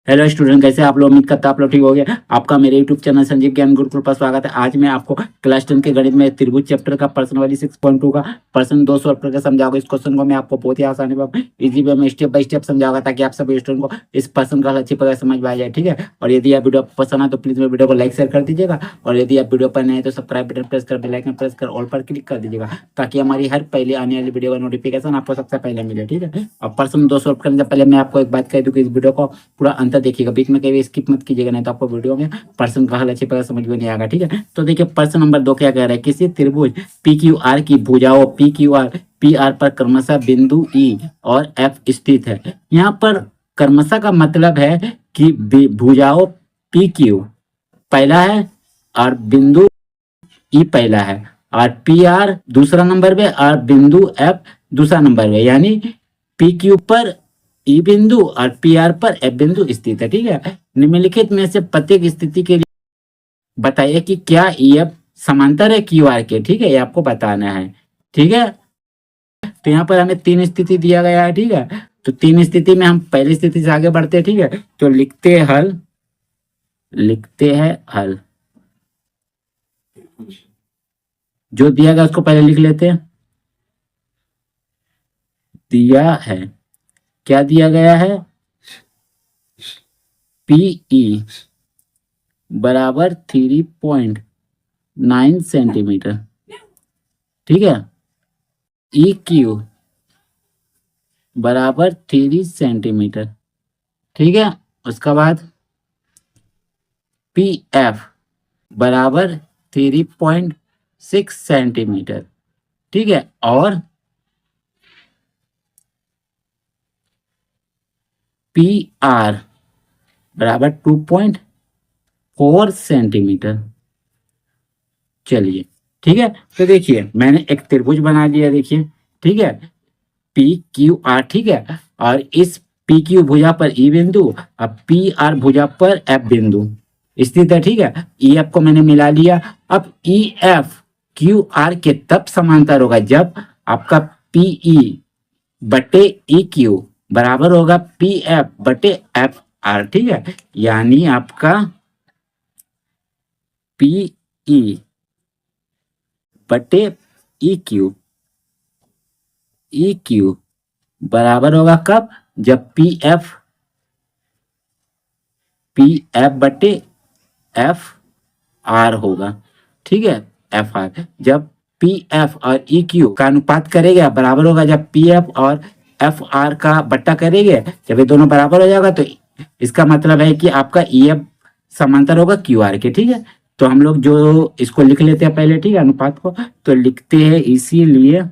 Hello student, कैसे आप लोग? उम्मीद करता आप लोग ठीक हो गए। आपका मेरे यूट्यूब चैनल संजीव ज्ञान गुरुकुल पर स्वागत है। आज मैं आपको क्लास 10 के गणित में त्रिभुज चैप्टर का प्रश्न वाली 6.2 का प्रश्न 200 प्रकार समझाऊंगा। इस क्वेश्चन को मैं आपको बहुत ही आसानी में इजी वे में स्टेप बाय स्टेप समझाऊंगा, ताकि आप सभी स्टूडेंट को इस प्रश्न का हल अच्छी प्रकार समझ में आ जाए। ठीक है, और यदि आप वीडियो पसंद आए तो प्लीज मेरे वीडियो को लाइक शेयर कर दीजिएगा, और यदि आप वीडियो पर नए हैं तो सब्सक्राइब बटन प्रेस कर बेल आइकन प्रेस कर ऑल पर क्लिक कर दीजिएगा, ताकि हमारी हर पहले आने वाली वीडियो का नोटिफिकेशन आपको सबसे पहले मिले। ठीक है, और प्रश्न 200 करने से पहले मैं आपको एक बात कह दूं कि इस वीडियो को पूरा अंत देखिएगा, बीच में कभी स्किप मत कीजिएगा, नहीं तो आपको वीडियो में प्रश्न का हल अच्छी तरह समझ में नहीं आएगा। ठीक है, तो देखिए प्रश्न नंबर 2 क्या कह रहा है। किसी त्रिभुज पी क्यू आर की भुजाओं P Q R P R पर क्रमशः बिंदु ई और एफ स्थित है। यहाँ पर क्रमशः का मतलब है कि भुजाओं पी क्यू पहला है और बिंदु ई पहला है, और पी आर दूसरा नंबर पे और बिंदु एफ दूसरा नंबर पे, यानी पी क्यू पर ई बिंदु और पी आर पर एफ बिंदु स्थित है। ठीक है, निम्नलिखित में से प्रत्येक स्थिति के लिए बताइए कि क्या ई एफ समांतर है क्यू आर के। ठीक है, ये आपको बताना है। ठीक है, तो यहाँ पर हमें तीन स्थिति दिया गया है। ठीक है, तो तीन स्थिति में हम पहली स्थिति से आगे बढ़ते हैं। ठीक है, तो लिखते हैं हल। जो दिया गया उसको पहले लिख लेते हैं। दिया है, क्या दिया गया है? पीई बराबर 3.9 सेंटीमीटर। ठीक है, ई क्यू बराबर 3 सेंटीमीटर। ठीक है, उसके बाद पी एफ बराबर 3.6 सेंटीमीटर। ठीक है, और पी आर बराबर 2.4 सेंटीमीटर। चलिए, ठीक है, तो देखिए मैंने एक त्रिभुज बना लिया। देखिए, ठीक है, पी क्यू आर। ठीक है, और इस पी क्यू भुजा पर ई बिंदु और पी आर भुजा पर एफ बिंदु स्थित है। ठीक है, ई एफ को मैंने मिला लिया। अब ई एफ क्यू आर के तब समांतर होगा जब आपका पीई बटे ई क्यू बराबर होगा पी एफ बटे एफ आर। ठीक है, यानी आपका पीई बटे ई क्यू बराबर होगा कब? जब पी एफ बटे एफ आर होगा। ठीक है, एफ आर जब पी एफ और ई क्यू का अनुपात करेगा बराबर होगा जब पी एफ और एफ आर का बट्टा करेंगे। जब ये दोनों बराबर हो जाएगा तो इसका मतलब है कि आपका ई एफ समांतर होगा क्यू आर के। ठीक है, तो हम लोग जो इसको लिख लेते हैं पहले। ठीक है, अनुपात को तो लिखते हैं, इसीलिए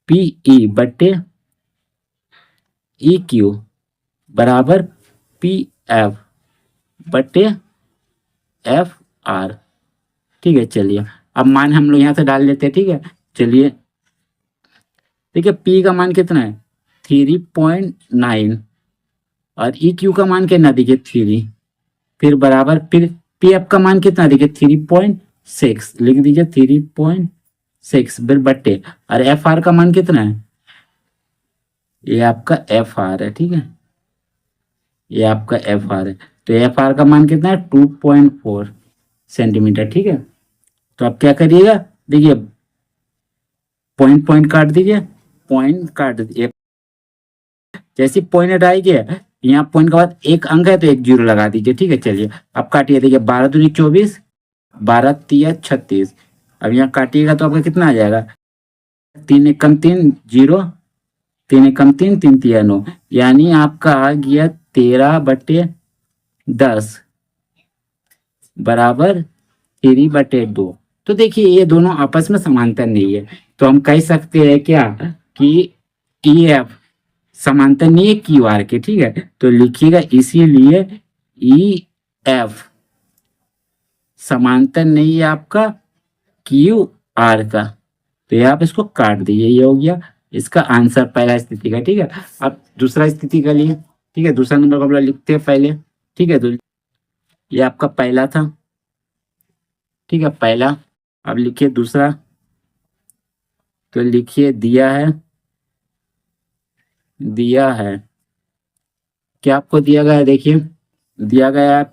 पीई बटे ई क्यू बराबर पी एफ बटे एफ आर। ठीक है, चलिए अब मान हम लोग यहाँ से डाल लेते हैं। ठीक है, चलिए देखिए पी का मान कितना है? 3.9, और ई क्यू का मान कितना? देखिए 3, फिर बराबर फिर पी एफ का मान कितना? देखिए 3.6, लिख दीजिए 3.6, फिर बट्टे, और एफ आर का मान कितना है? ये आपका एफ आर है। ठीक है, ये आपका एफ आर है, तो एफ आर का मान कितना है? 2.4 सेंटीमीटर। ठीक है, तो आप क्या करिएगा? देखिए पॉइंट पॉइंट काट दीजिए, पॉइंट काट दीजिए। जैसे पॉइंट हटाएंगे, यहाँ पॉइंट के बाद एक अंक है तो एक जीरो लगा दीजिए। ठीक है, चलिए अब काटिए। देखिए 12 दूनी 24, 12 तिया 36। अब यहाँ काटिएगा तो आपका कितना आ जाएगा? 3 एकम 3 जीरो, 3 एकम 3, 3 तिया 9, यानी आपका आ गया 13/10 बराबर 3/2। तो देखिए ये दोनों आपस में समांतर नहीं है, तो हम कह सकते हैं क्या कि ई एफ समांतर नहीं है क्यू आर के। ठीक है, तो लिखिएगा इसीलिए ई एफ समांतर नहीं है आपका क्यू आर का। तो ये आप इसको काट दीजिए, ये हो गया इसका आंसर पहला स्थिति का। ठीक है, अब दूसरा स्थिति का लिए। ठीक है, दूसरा नंबर को हम लोग लिखते हैं पहले। ठीक है, तो ये आपका पहला था। ठीक है, पहला। अब लिखिए दूसरा, तो लिखिए दिया है क्या आपको दिया गया है, देखिए दिया गया है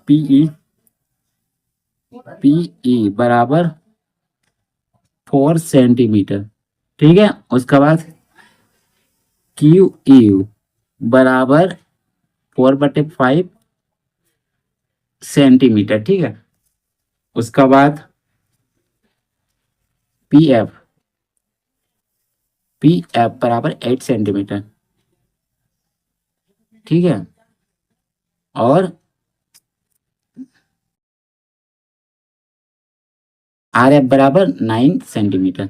पीई बराबर 4 सेंटीमीटर। ठीक है, उसके बाद क्यू यू बराबर 4/5 सेंटीमीटर। ठीक है, उसका बाद पी एफ बराबर 8 सेंटीमीटर। ठीक है, और आर एफ बराबर 9 सेंटीमीटर।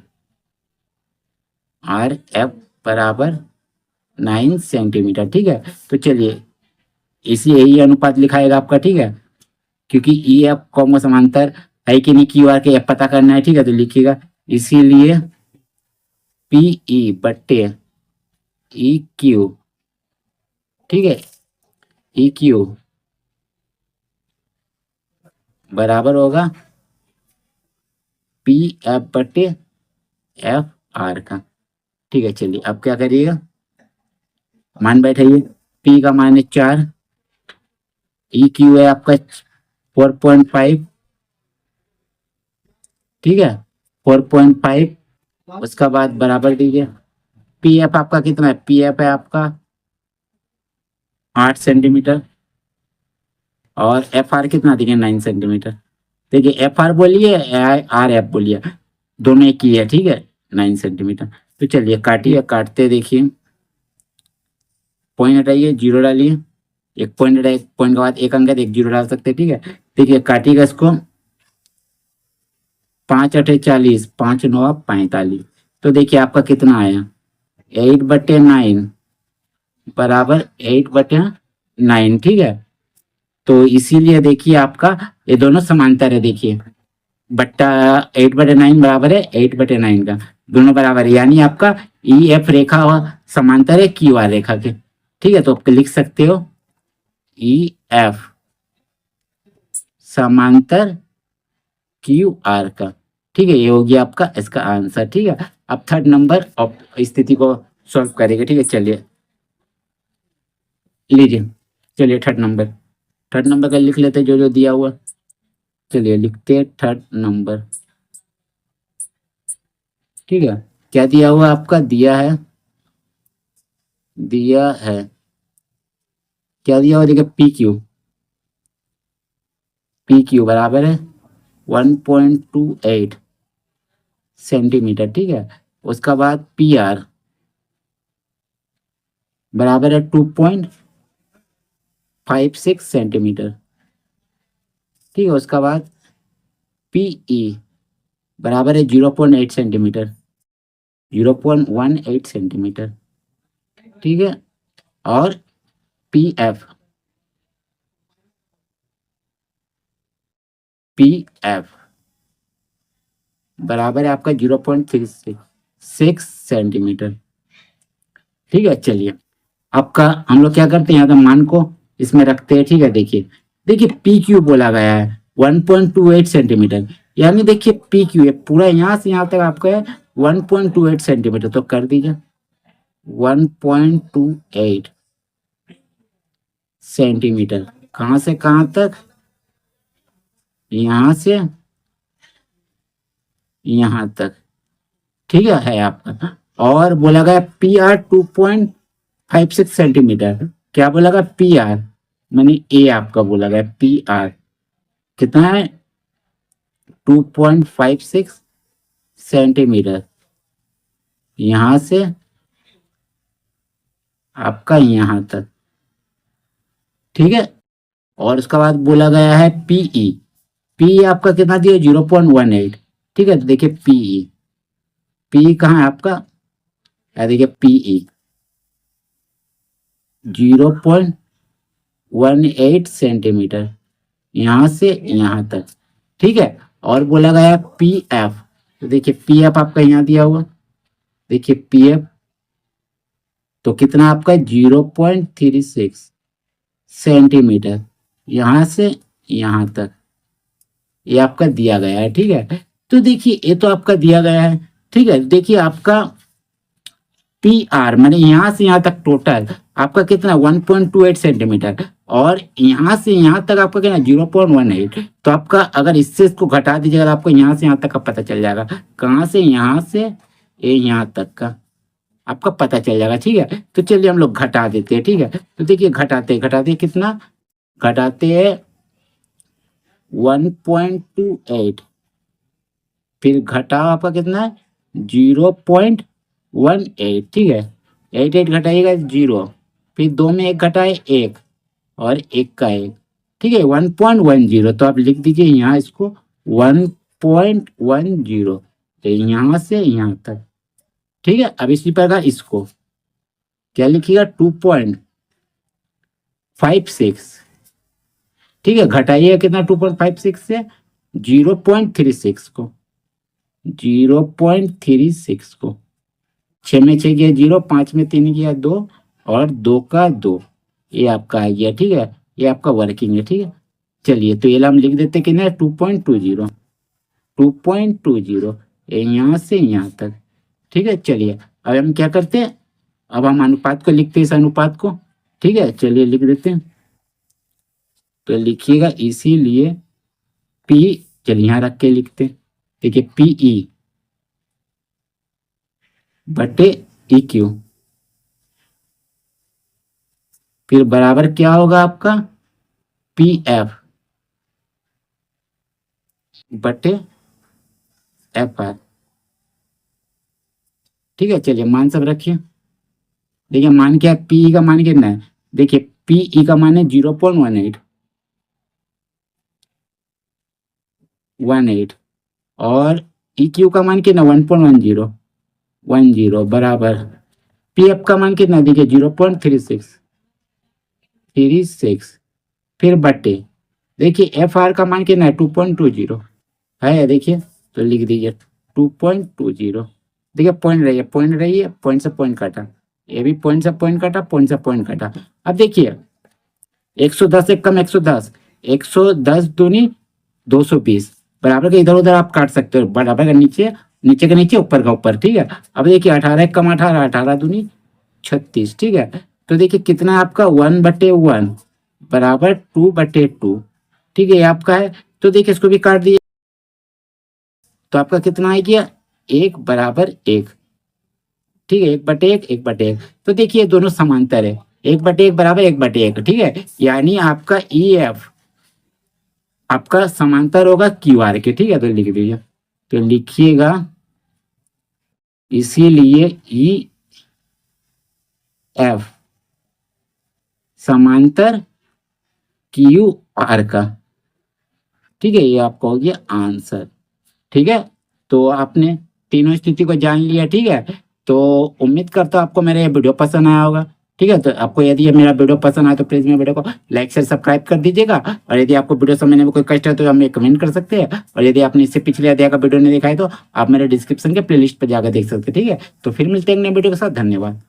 आर एफ बराबर 9 सेंटीमीटर। ठीक है, तो चलिए इसी यही अनुपात लिखाएगा आपका। ठीक है, क्योंकि ई एफ कॉम समांतर है कि नहीं क्यू आर के एफ पता करना है। ठीक है, तो लिखिएगा इसीलिए पीई बट्टे ई क्यू। ठीक है, ई क्यू बराबर होगा पी एफ बट्टे एफ आर का। ठीक है, चलिए अब क्या करिएगा, मान बैठाइए। पी का मान है 4, ई क्यू है आपका 4.5। ठीक है, 4.5, उसका बाद बराबर दीजिए। पी एफ आपका कितना है, पी एफ है आपका 8 सेंटीमीटर, और एफ आर कितना देखिए 9 सेंटीमीटर। देखिए एफ आर बोलिए आर एफ बोलिए, दोनों एक ही है। ठीक है, 9 सेंटीमीटर। तो चलिए काटिए, काटते देखिए, पॉइंट हटाइए, जीरो डालिए। एक पॉइंट हटाइए, एक पॉइंट के बाद एक अंक है, एक जीरो डाल सकते हैं। ठीक है, देखिए काटिएगा इसको, 5×8 = 40, 5×9 = 45। तो देखिए आपका कितना आया, 8/9 बराबर 8/9। ठीक है, तो इसीलिए देखिए आपका ये दोनों समांतर है। देखिए बट्टा 8/9 बराबर है 8/9 का, दोनों बराबर है, यानी आपका ई एफ रेखा समांतर है क्यू आर रेखा के। ठीक है, तो आप लिख सकते हो ई एफ समांतर क्यू आर का। ठीक है, ये हो गया आपका इसका आंसर। ठीक है, अब थर्ड नंबर ऑफ स्थिति को सॉल्व करेंगे। ठीक है, चलिए लीजिए, चलिए थर्ड नंबर का लिख लेते जो जो दिया हुआ। चलिए लिखते थर्ड नंबर। ठीक है, क्या दिया हुआ आपका, दिया है क्या दिया हुआ, देखिए पी क्यू बराबर है 1.28 सेंटीमीटर। ठीक है, उसका बाद पी आर बराबर है 2.56 सेंटीमीटर। ठीक है, उसका बाद पीई बराबर है 0.8 सेंटीमीटर, 0.18 सेंटीमीटर। ठीक है, और पी एफ बराबर है आपका 0.36 सेंटीमीटर। ठीक है, चलिए आपका हम लोग क्या करते हैं, यहाँ तो मान को इसमें रखते हैं। ठीक है, देखिए देखिए पी क्यू बोला गया है 1.28 सेंटीमीटर, यानी देखिए पी क्यू है पूरा यहाँ से यहाँ तक आपका है 1.28 सेंटीमीटर। तो कर दीजिए 1.28 सेंटीमीटर, कहाँ से कहाँ तक, यहाँ से यहाँ तक। ठीक है आपका, और बोला गया पी आर 2.56 सेंटीमीटर। क्या बोला गया, पी आर मैंने ए आपका बोला गया, पी आर कितना है 2.56 सेंटीमीटर, यहां से आपका यहां तक। ठीक है, और उसके बाद बोला गया है पीई, पी आपका कितना दिया 0.18। ठीक है, तो देखिए पी कहाँ है आपका, देखिए पीई 0.18 सेंटीमीटर, यहां से यहां तक। ठीक है, और बोला गया पी एफ, तो देखिए पी एफ आपका यहाँ दिया हुआ, देखिए पी एफ तो कितना आपका 0.36 सेंटीमीटर, यहां से यहां तक ये आपका दिया गया है। ठीक है, तो देखिए ये तो आपका दिया गया है। ठीक है, देखिए आपका पी आर मैंने यहां से यहां तक टोटल आपका कितना 1.28 सेंटीमीटर, और यहाँ से यहाँ तक आपका कितना 0.18। तो आपका अगर इससे इसको घटा दीजिएगा तो आपको यहाँ से यहाँ तक का पता चल जाएगा। कहाँ से? यहाँ से ये यहाँ तक का आपका पता चल जाएगा। ठीक है, तो चलिए हम लोग घटा देते हैं। ठीक है, तो देखिए घटाते घटाते कितना घटाते हैं 1.28, फिर घटा आपका कितना है 0.18। ठीक है, 8 घटाइएगा 0, फिर 2 में 1 घटाए 1 और 1 का 1। ठीक है, 1.10। तो आप लिख दीजिए यहाँ इसको 1.10, तो यहाँ से यहाँ तक। ठीक है, अब इसी प्रकार इसको क्या लिखिएगा 2.56। ठीक है, घटाइए कितना 2.56 से 0.36 को, 0.36 को 6 में 6 गया 0, 5 में 3 गया 2 और 2 का 2, ये आपका आ गया। ठीक है, ये आपका वर्किंग है। ठीक है, चलिए तो ये हम लिख देते कि ना 2.20, 2.20 यहाँ से यहाँ तक। ठीक है, चलिए अब हम क्या करते हैं, अब हम अनुपात को लिखते हैं, इस अनुपात को। ठीक है, चलिए लिख देते हैं। तो लिखिएगा इसीलिए P, चलिए यहाँ रख के लिखते हैं। देखिए PE बटे EQ, फिर बराबर क्या होगा आपका PF बटे FR। ठीक है, चलिए मान सब रखिए। देखिए मान क्या है, PE का मान कितना है, देखिए PE का मान है 0.18 और EQ का मान कितना 1.10 बराबर PF का मान कितना, देखिए 0.36, फिर बटे देखिए FR का मान कितना है 2.20 है। देखिए तो लिख दीजिए 2.20। देखिए पॉइंट रही है, पॉइंट से पॉइंट काटा, ये भी पॉइंट से पॉइंट काटा, पॉइंट से पॉइंट काटा। अब देखिए 110 एक कम 110, 110 दूनी 220, बराबर के इधर उधर आप काट सकते हो, बराबर का नीचे, नीचे का नीचे, ऊपर का ऊपर। ठीक है, अब देखिए 18 एक कम 18, 18 दूनी 36। ठीक है, तो देखिए कितना आपका 1/1 बराबर 2/2। ठीक है, ये आपका है। तो देखिए इसको भी काट दिए तो आपका कितना आ गया 1 बराबर 1। ठीक है, 1/1 1/1। तो देखिए दोनों समांतर है, 1/1 बराबर 1/1। ठीक है, यानी आपका EF आपका समांतर होगा QR के। ठीक है, तो लिख दीजिए, तो लिखिएगा इसीलिए EF समांतर QR का। ठीक है, ये आपका हो गया आंसर। ठीक है, तो आपने तीनों स्थिति को जान लिया। ठीक है, तो उम्मीद करता हूँ आपको मेरा ये वीडियो पसंद आया होगा। ठीक है, तो आपको यदि ये मेरा वीडियो पसंद आए तो प्लीज मेरे वीडियो को लाइक शेयर सब्सक्राइब कर दीजिएगा, और यदि आपको वीडियो समझने में कोई कष्ट है तो हमें कमेंट कर सकते हैं, और यदि आपने इससे पिछले अध्याय का वीडियो नहीं देखा है तो आप मेरे डिस्क्रिप्शन के प्लेलिस्ट पर जाकर देख सकते हैं। ठीक है, तो फिर मिलते हैं नए वीडियो के साथ। धन्यवाद।